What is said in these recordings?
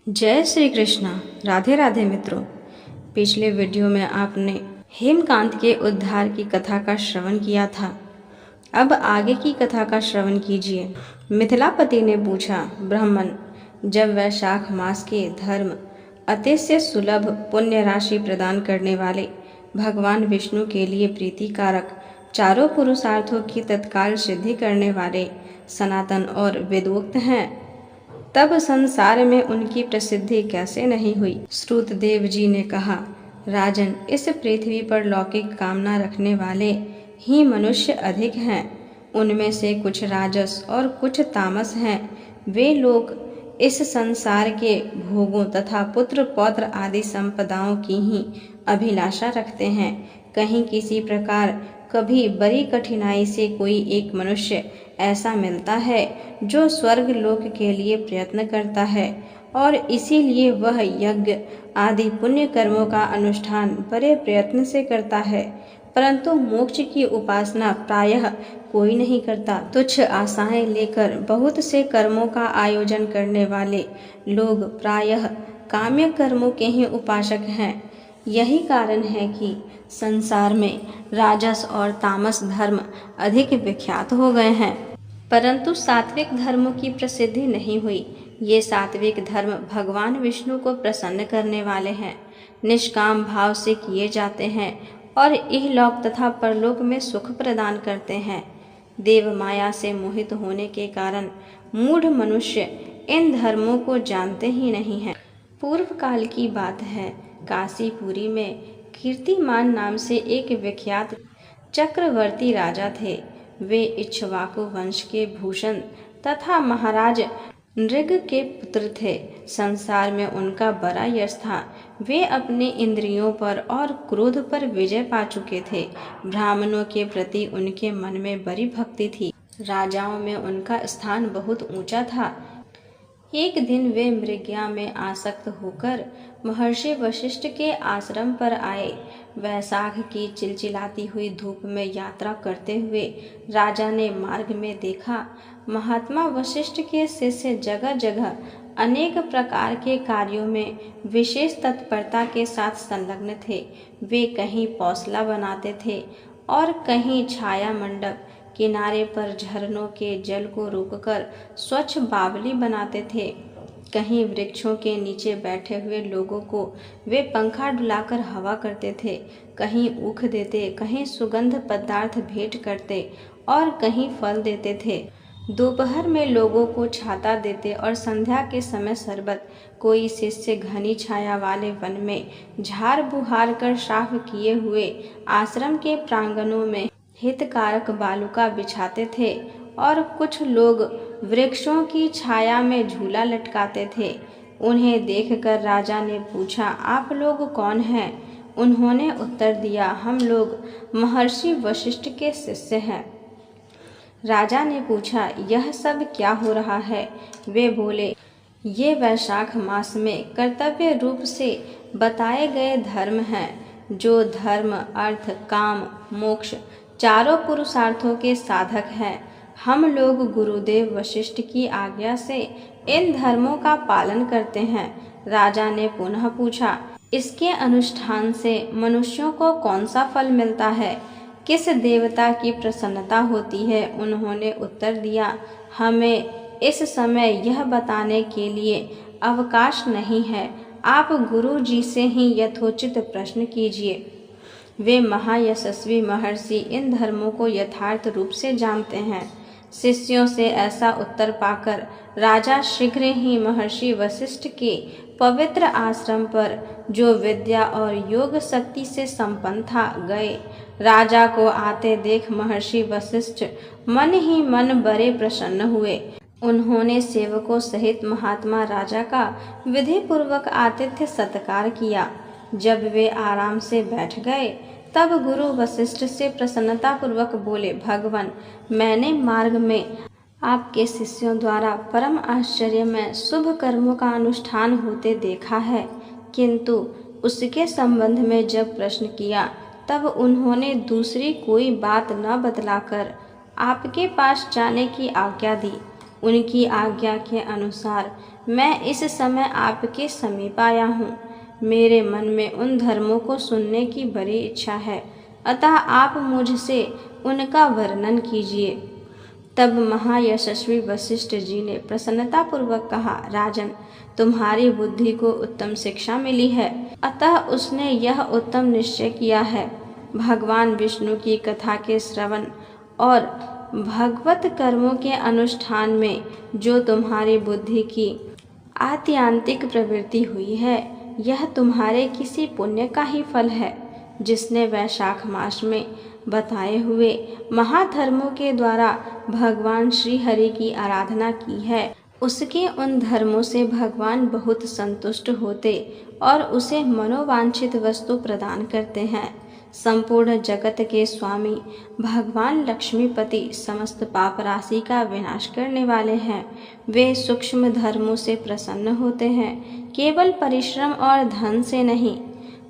जय श्री कृष्णा। राधे राधे मित्रों। पिछले वीडियो में आपने हेमकांत के उद्धार की कथा का श्रवण किया था। अब आगे की कथा का श्रवण कीजिए। मिथिलापति ने पूछा, ब्राह्मण, जब वैशाख मास के धर्म अतिशय सुलभ पुण्य राशि प्रदान करने वाले भगवान विष्णु के लिए प्रीतिकारक चारों पुरुषार्थों की तत्काल सिद्धि करने वाले सनातन और वेदोक्त हैं, तब संसार में उनकी प्रसिद्धि कैसे नहीं हुई। श्रुतदेव जी ने कहा, राजन, इस पृथ्वी पर लौकिक कामना रखने वाले ही मनुष्य अधिक हैं। उनमें से कुछ राजस और कुछ तामस हैं। वे लोग इस संसार के भोगों तथा पुत्र पौत्र आदि संपदाओं की ही अभिलाषा रखते हैं। कहीं किसी प्रकार कभी बड़ी कठिनाई से कोई एक मनुष्य ऐसा मिलता है जो स्वर्ग लोक के लिए प्रयत्न करता है और इसीलिए वह यज्ञ आदि पुण्य कर्मों का अनुष्ठान बड़े प्रयत्न से करता है, परंतु मोक्ष की उपासना प्रायः कोई नहीं करता। तुच्छ आशाएं लेकर बहुत से कर्मों का आयोजन करने वाले लोग प्रायः काम्य कर्मों के ही उपासक हैं। यही कारण है कि संसार में राजस और तामस धर्म अधिक विख्यात हो गए हैं, परंतु सात्विक धर्मों की प्रसिद्धि नहीं हुई। ये सात्विक धर्म भगवान विष्णु को प्रसन्न करने वाले हैं, निष्काम भाव से किए जाते हैं और इहलोक तथा परलोक में सुख प्रदान करते हैं। देव माया से मोहित होने के कारण मूढ़ मनुष्य इन धर्मों को जानते ही नहीं हैं। पूर्व काल की बात है, काशीपुरी में कीर्तिमान नाम से एक विख्यात चक्रवर्ती राजा थे। वे इक्ष्वाकु वंश के भूषण तथा महाराज नृग के पुत्र थे। संसार में उनका बड़ा यश था। वे अपने इंद्रियों पर और क्रोध पर विजय पा चुके थे। ब्राह्मणों के प्रति उनके मन में बड़ी भक्ति थी। राजाओं में उनका स्थान बहुत ऊंचा था। एक दिन वे मृग्या में आसक्त होकर महर्षि वशिष्ठ के आश्रम पर आए। वैशाख की चिलचिलाती हुई धूप में यात्रा करते हुए राजा ने मार्ग में देखा, महात्मा वशिष्ठ के शिष्य जगह जगह अनेक प्रकार के कार्यों में विशेष तत्परता के साथ संलग्न थे। वे कहीं पौसला बनाते थे और कहीं छाया मंडप, किनारे पर झरनों के जल को रोककर स्वच्छ बावली बनाते थे। कहीं वृक्षों के नीचे बैठे हुए लोगों को वे पंखा डुलाकर हवा करते थे, कहीं ऊख देते, कहीं सुगंध पदार्थ भेंट करते और कहीं फल देते थे। दोपहर में लोगों को छाता देते और संध्या के समय शरबत। कोई शिष्य घनी छाया वाले वन में झाड़ बुहार कर साफ किए हुए आश्रम के प्रांगणों में हितकारक बालुका बिछाते थे और कुछ लोग वृक्षों की छाया में झूला लटकाते थे। उन्हें देखकर राजा ने पूछा, आप लोग कौन हैं? उन्होंने उत्तर दिया, हम लोग महर्षि वशिष्ठ के शिष्य हैं। राजा ने पूछा, यह सब क्या हो रहा है? वे बोले, ये वैशाख मास में कर्तव्य रूप से बताए गए धर्म हैं, जो धर्म, अर्थ, काम, मोक्ष चारों पुरुषार्थों के साधक हैं। हम लोग गुरुदेव वशिष्ठ की आज्ञा से इन धर्मों का पालन करते हैं। राजा ने पुनः पूछा, इसके अनुष्ठान से मनुष्यों को कौन सा फल मिलता है? किस देवता की प्रसन्नता होती है? उन्होंने उत्तर दिया, हमें इस समय यह बताने के लिए अवकाश नहीं है। आप गुरु जी से ही यथोचित प्रश्न कीजिए। वे महायशस्वी महर्षि इन धर्मों को यथार्थ रूप से जानते हैं। शिष्यों से ऐसा उत्तर पाकर राजा शीघ्र ही महर्षि वशिष्ठ के पवित्र आश्रम पर, जो विद्या और योग शक्ति से संपन्न था, गए। राजा को आते देख महर्षि वशिष्ठ मन ही मन बड़े प्रसन्न हुए। उन्होंने सेवकों सहित महात्मा राजा का विधि पूर्वक आतिथ्य सत्कार किया। जब वे आराम से बैठ गए, तब गुरु वशिष्ठ से प्रसन्नता पूर्वक बोले, भगवान, मैंने मार्ग में आपके शिष्यों द्वारा परम आश्चर्य में शुभ कर्मों का अनुष्ठान होते देखा है, किंतु उसके संबंध में जब प्रश्न किया, तब उन्होंने दूसरी कोई बात न बतलाकर आपके पास जाने की आज्ञा दी। उनकी आज्ञा के अनुसार मैं इस समय आपके समीप आया हूँ। मेरे मन में उन धर्मों को सुनने की बड़ी इच्छा है, अतः आप मुझसे उनका वर्णन कीजिए। तब महायशस्वी वशिष्ठ जी ने प्रसन्नतापूर्वक कहा, राजन, तुम्हारी बुद्धि को उत्तम शिक्षा मिली है, अतः उसने यह उत्तम निश्चय किया है, भगवान विष्णु की कथा के श्रवण और भगवत कर्मों के अनुष्ठान में जो तुम्हारी बुद्धि की आत्यांतिक प्रवृत्ति हुई है, यह तुम्हारे किसी पुण्य का ही फल है, जिसने वैशाख मास में बताए हुए महाधर्मों के द्वारा भगवान श्री हरि की आराधना की है। उसके उन धर्मों से भगवान बहुत संतुष्ट होते और उसे मनोवांछित वस्तु प्रदान करते हैं। संपूर्ण जगत के स्वामी भगवान लक्ष्मीपति समस्त पाप राशि का विनाश करने वाले हैं। वे सूक्ष्म धर्मों से प्रसन्न होते हैं, केवल परिश्रम और धन से नहीं।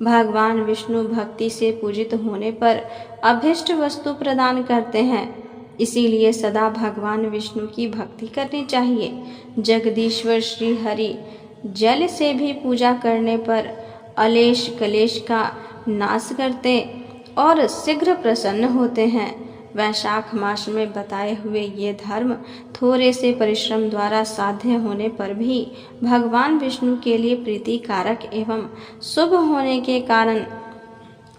भगवान विष्णु भक्ति से पूजित होने पर अभिष्ट वस्तु प्रदान करते हैं, इसीलिए सदा भगवान विष्णु की भक्ति करनी चाहिए। जगदीश्वर श्री हरि जल से भी पूजा करने पर अलेश कलेश का नाश करते और शीघ्र प्रसन्न होते हैं। वैशाख मास में बताए हुए ये धर्म थोड़े से परिश्रम द्वारा साध्य होने पर भी भगवान विष्णु के लिए प्रीतिकारक एवं शुभ होने के कारण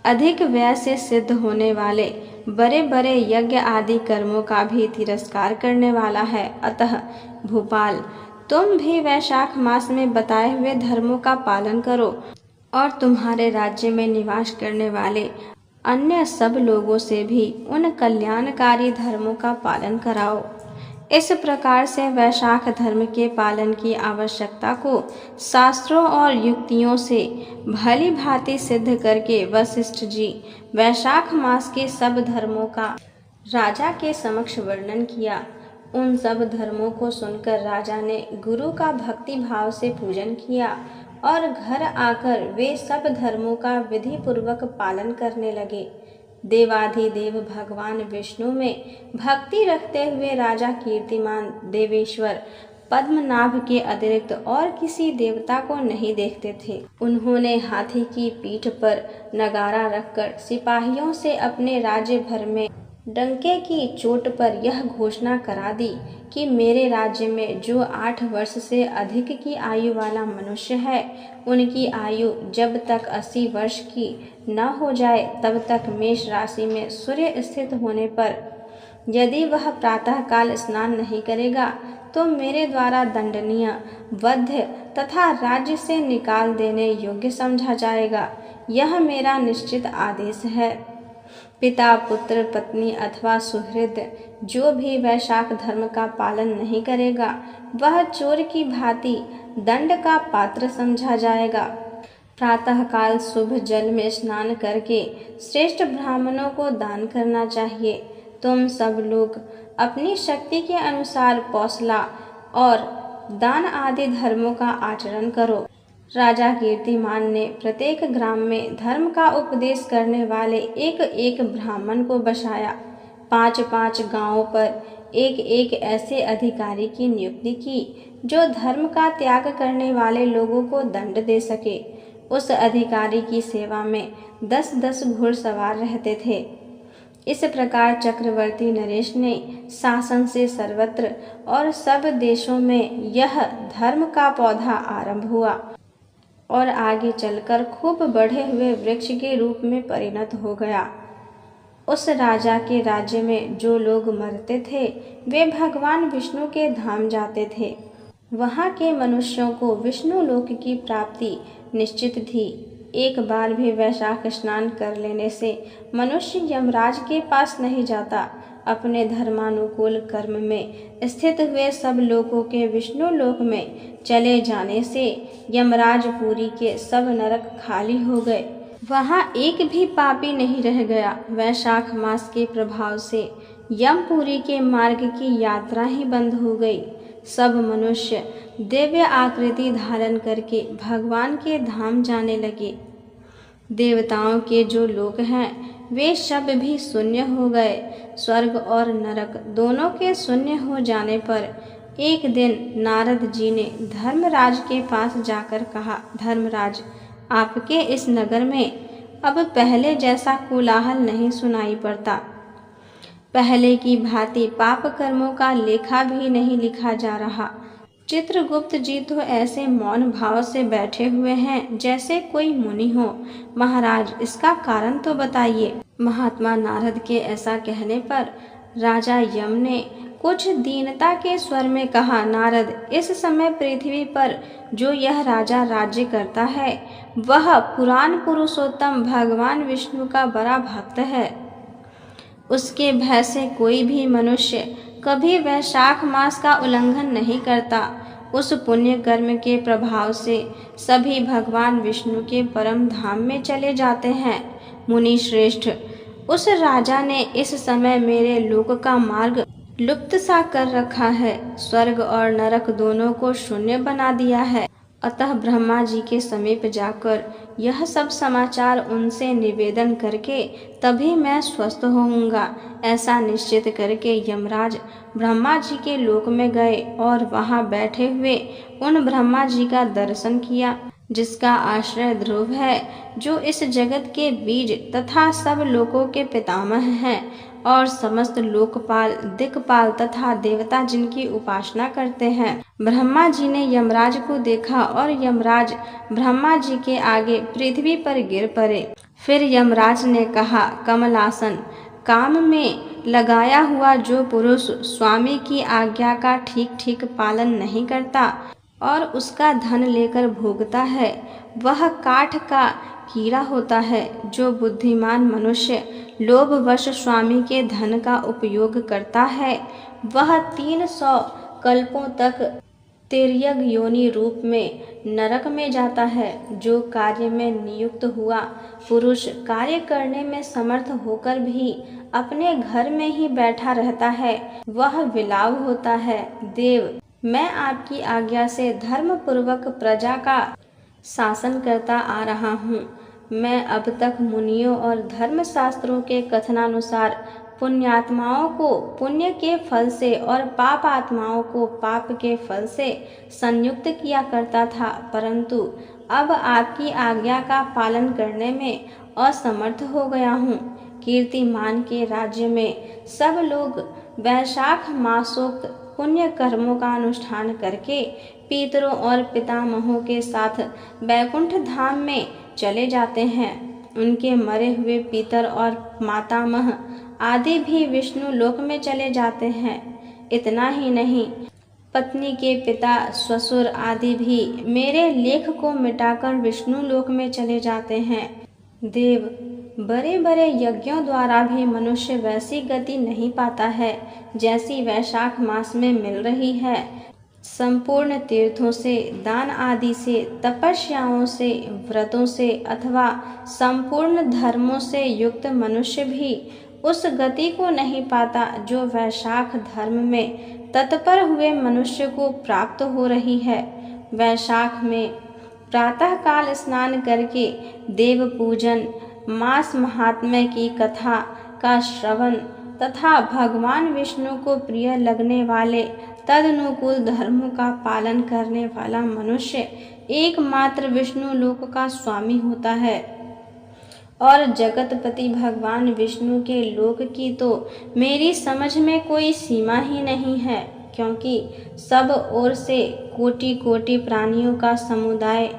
अधिक व्यय से सिद्ध होने वाले बड़े बड़े यज्ञ आदि कर्मों का भी तिरस्कार करने वाला है। अतः भूपाल, तुम भी वैशाख मास में बताए हुए धर्मों का पालन करो और तुम्हारे राज्य में निवास करने वाले अन्य सब लोगों से भी उन कल्याणकारी धर्मों का पालन कराओ। इस प्रकार से वैशाख धर्म के पालन की आवश्यकता को शास्त्रों और युक्तियों से भली भांति सिद्ध करके वशिष्ठ जी वैशाख मास के सब धर्मों का राजा के समक्ष वर्णन किया। उन सब धर्मों को सुनकर राजा ने गुरु का भक्ति भाव से पूजन किया और घर आकर वे सब धर्मों का विधि पूर्वक पालन करने लगे। देवाधिदेव भगवान विष्णु में भक्ति रखते हुए राजा कीर्तिमान देवेश्वर पद्मनाभ के अतिरिक्त और किसी देवता को नहीं देखते थे। उन्होंने हाथी की पीठ पर नगारा रखकर सिपाहियों से अपने राज्य भर में डंके की चोट पर यह घोषणा करा दी कि मेरे राज्य में जो 8 वर्ष से अधिक की आयु वाला मनुष्य है, उनकी आयु जब तक 80 वर्ष की न हो जाए तब तक मेष राशि में सूर्य स्थित होने पर यदि वह प्रातःकाल स्नान नहीं करेगा तो मेरे द्वारा दंडनीय, वध्य तथा राज्य से निकाल देने योग्य समझा जाएगा। यह मेरा निश्चित आदेश है। पिता, पुत्र, पत्नी अथवा सुहृद जो भी वैशाख धर्म का पालन नहीं करेगा, वह चोर की भांति दंड का पात्र समझा जाएगा। प्रातःकाल शुभ जल में स्नान करके श्रेष्ठ ब्राह्मणों को दान करना चाहिए। तुम सब लोग अपनी शक्ति के अनुसार पौसला और दान आदि धर्मों का आचरण करो। राजा कीर्तिमान ने प्रत्येक ग्राम में धर्म का उपदेश करने वाले एक एक ब्राह्मण को बसाया। 5-5 गांवों पर एक एक ऐसे अधिकारी की नियुक्ति की जो धर्म का त्याग करने वाले लोगों को दंड दे सके। उस अधिकारी की सेवा में 10-10 घुड़सवार रहते थे। इस प्रकार चक्रवर्ती नरेश ने शासन से सर्वत्र और सब देशों में यह धर्म का पौधा आरंभ हुआ और आगे चलकर खूब बढ़े हुए वृक्ष के रूप में परिणत हो गया। उस राजा के राज्य में जो लोग मरते थे वे भगवान विष्णु के धाम जाते थे। वहाँ के मनुष्यों को विष्णु लोक की प्राप्ति निश्चित थी। एक बार भी वैशाख स्नान कर लेने से मनुष्य यमराज के पास नहीं जाता। अपने धर्मानुकूल कर्म में स्थित हुए सब लोगों के विष्णु लोक में चले जाने से यमराजपुरी के सब नरक खाली हो गए। वहाँ एक भी पापी नहीं रह गया। वैशाख मास के प्रभाव से यमपुरी के मार्ग की यात्रा ही बंद हो गई। सब मनुष्य दिव्य आकृति धारण करके भगवान के धाम जाने लगे। देवताओं के जो लोक हैं वे सब भी शून्य हो गए। स्वर्ग और नरक दोनों के शून्य हो जाने पर एक दिन नारद जी ने धर्मराज के पास जाकर कहा, धर्मराज, आपके इस नगर में अब पहले जैसा कोलाहल नहीं सुनाई पड़ता। पहले की भांति पाप कर्मों का लेखा भी नहीं लिखा जा रहा। चित्रगुप्त जी तो ऐसे मौन भाव से बैठे हुए हैं जैसे कोई मुनि हो। महाराज, इसका कारण तो बताइए। महात्मा नारद के ऐसा कहने पर राजा यम ने कुछ दीनता के स्वर में कहा, नारद, इस समय पृथ्वी पर जो यह राजा राज्य करता है वह पुराण पुरुषोत्तम भगवान विष्णु का बड़ा भक्त है। उसके भय से कोई भी मनुष्य कभी वैशाख मास का उल्लंघन नहीं करता। उस पुण्य कर्म के प्रभाव से सभी भगवान विष्णु के परम धाम में चले जाते हैं। मुनि श्रेष्ठ, उस राजा ने इस समय मेरे लोक का मार्ग लुप्त सा कर रखा है। स्वर्ग और नरक दोनों को शून्य बना दिया है। अतः ब्रह्मा जी के समीप जाकर यह सब समाचार उनसे निवेदन करके तभी मैं स्वस्थ होऊंगा। ऐसा निश्चित करके यमराज ब्रह्मा जी के लोक में गए और वहां बैठे हुए उन ब्रह्मा जी का दर्शन किया, जिसका आश्रय ध्रुव है, जो इस जगत के बीज तथा सब लोकों के पितामह हैं और समस्त लोकपाल, दिक्पाल तथा देवता जिनकी उपासना करते हैं। ब्रह्मा जी ने यमराज को देखा और यमराज ब्रह्मा जी के आगे पृथ्वी पर गिर पड़े। फिर यमराज ने कहा, कमलासन, काम में लगाया हुआ जो पुरुष स्वामी की आज्ञा का ठीक ठीक पालन नहीं करता और उसका धन लेकर भोगता है, वह काठ का कीड़ा होता है। जो बुद्धिमान मनुष्य लोभवश स्वामी के धन का उपयोग करता है वह 300 कल्पों तक तिर्यक योनि रूप में नरक में जाता है। जो कार्य में नियुक्त हुआ पुरुष कार्य करने में समर्थ होकर भी अपने घर में ही बैठा रहता है, वह विलाव होता है। देव, मैं आपकी आज्ञा से धर्म पूर्वक प्रजा का शासन करता आ रहा हूँ। मैं अब तक मुनियों और धर्म शास्त्रों के कथनानुसार पुण्यात्माओं को पुण्य के फल से और पाप आत्माओं को पाप के फल से संयुक्त किया करता था, परंतु अब आपकी आज्ञा का पालन करने में असमर्थ हो गया हूँ। कीर्तिमान के राज्य में सब लोग वैशाख मासोक्त पुण्य कर्मों का अनुष्ठान करके पितरों और पितामहों के साथ बैकुंठ धाम में चले जाते हैं। उनके मरे हुए पितर और मातामह आदि भी विष्णु लोक में चले जाते हैं। इतना ही नहीं, पत्नी के पिता, ससुर आदि भी मेरे लेख को मिटाकर विष्णु लोक में चले जाते हैं। देव, बड़े बड़े यज्ञों द्वारा भी मनुष्य वैसी गति नहीं पाता है जैसी वैशाख मास में मिल रही है। संपूर्ण तीर्थों से, दान आदि से, तपस्याओं से, व्रतों से अथवा संपूर्ण धर्मों से युक्त मनुष्य भी उस गति को नहीं पाता जो वैशाख धर्म में तत्पर हुए मनुष्य को प्राप्त हो रही है। वैशाख में प्रातः काल स्नान करके देव पूजन, मास महात्म्य की कथा का श्रवण तथा भगवान विष्णु को प्रिय लगने वाले तदनुकूल धर्मों का पालन करने वाला मनुष्य एकमात्र विष्णु लोक का स्वामी होता है। और जगतपति भगवान विष्णु के लोक की तो मेरी समझ में कोई सीमा ही नहीं है, क्योंकि सब ओर से कोटि कोटि प्राणियों का समुदाय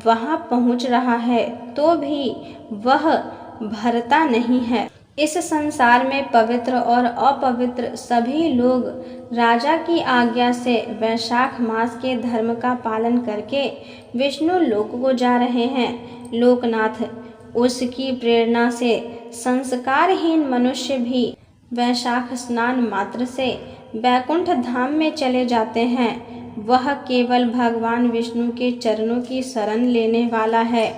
वहां पहुंच रहा है, तो भी वह भरता नहीं है। इस संसार में पवित्र और अपवित्र सभी लोग राजा की आज्ञा से वैशाख मास के धर्म का पालन करके विष्णु लोक को जा रहे हैं। लोकनाथ, उसकी प्रेरणा से संस्कारहीन मनुष्य भी वैशाख स्नान मात्र से बैकुंठ धाम में चले जाते हैं। वह केवल भगवान विष्णु के चरणों की शरण लेने वाला है।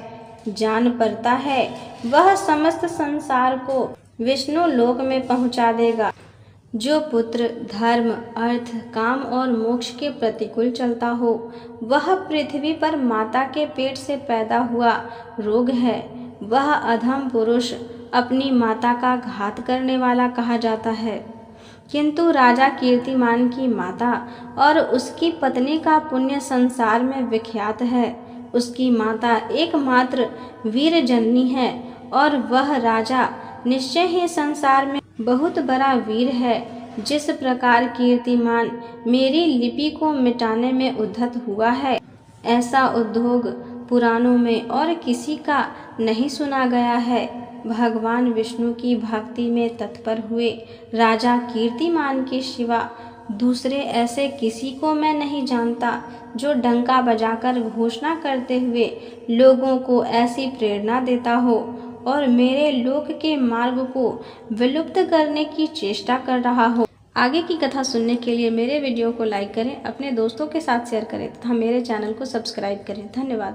जान पड़ता है वह समस्त संसार को विष्णु लोक में पहुंचा देगा। जो पुत्र, धर्म, अर्थ, काम और मोक्ष के प्रतिकूल चलता हो, वह पृथ्वी पर माता के पेट से पैदा हुआ रोग है। वह अधम पुरुष अपनी माता का घात करने वाला कहा जाता है। किंतु राजा कीर्तिमान की माता और उसकी पत्नी का पुण्य संसार में विख्यात है। उसकी माता एकमात्र वीर जननी है और वह राजा निश्चय ही संसार में बहुत बड़ा वीर है। जिस प्रकार कीर्तिमान मेरी लिपि को मिटाने में उद्यत हुआ है, ऐसा उद्योग पुराणों में और किसी का नहीं सुना गया है। भगवान विष्णु की भक्ति में तत्पर हुए राजा कीर्तिमान के सिवा दूसरे ऐसे किसी को मैं नहीं जानता जो डंका बजाकर घोषणा करते हुए लोगों को ऐसी प्रेरणा देता हो और मेरे लोक के मार्ग को विलुप्त करने की चेष्टा कर रहा हो। आगे की कथा सुनने के लिए मेरे वीडियो को लाइक करें, अपने दोस्तों के साथ शेयर करें तथा मेरे चैनल को सब्सक्राइब करें। धन्यवाद।